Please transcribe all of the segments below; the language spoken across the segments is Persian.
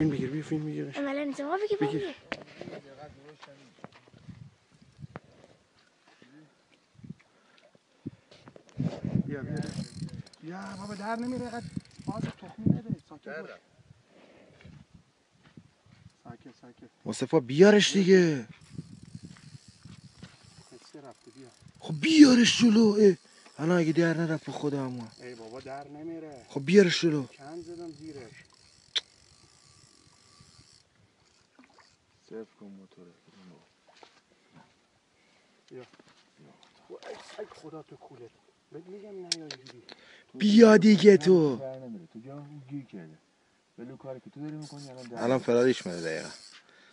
فیلم بگیر بیا فیلم بگیرش عملا انتما بگیر بیا بابا در نمیره قد باز تخمی نده ساکت باش ساکت مصطفی بیارش دیگه خب بیارش جلو الان اگه در نرفت خدا اما ای بابا در نمیره خب بیارش جلو چند زدم زیرش صرف کن موتوره بیا ای خدا تو کولت بهت میگم نیا اینجوری بیا دیگه تو تو جا گیر کرده بلو کاری که تو داری میکنی الان فرادیش میده دقیقا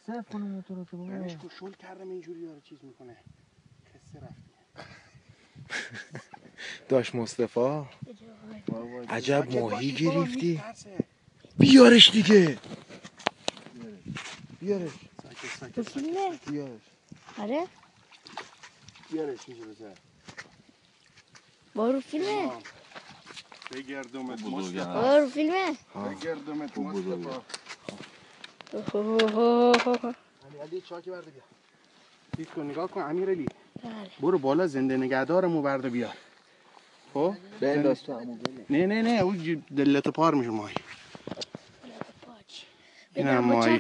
صرف کنه موتور تو بابا برش کو شل کردم اینجوری داره چیز میکنه خسته رفتی داش مصطفی عجب ماهی گرفتی بیارش دیگه بیارش ساکت بیارش آره بیارش میشه بزن بارو فیلمه بگردمت مصطفی بارو فیلمه بگردمت مصطفی علی چاکی برده بیا چیز کن نگاه کن امیرعلی برو بالا زنده نگهدارمو برده بیار خب بنداز تو همون نه اون دلتو پار میشه ماهی این هم ماهی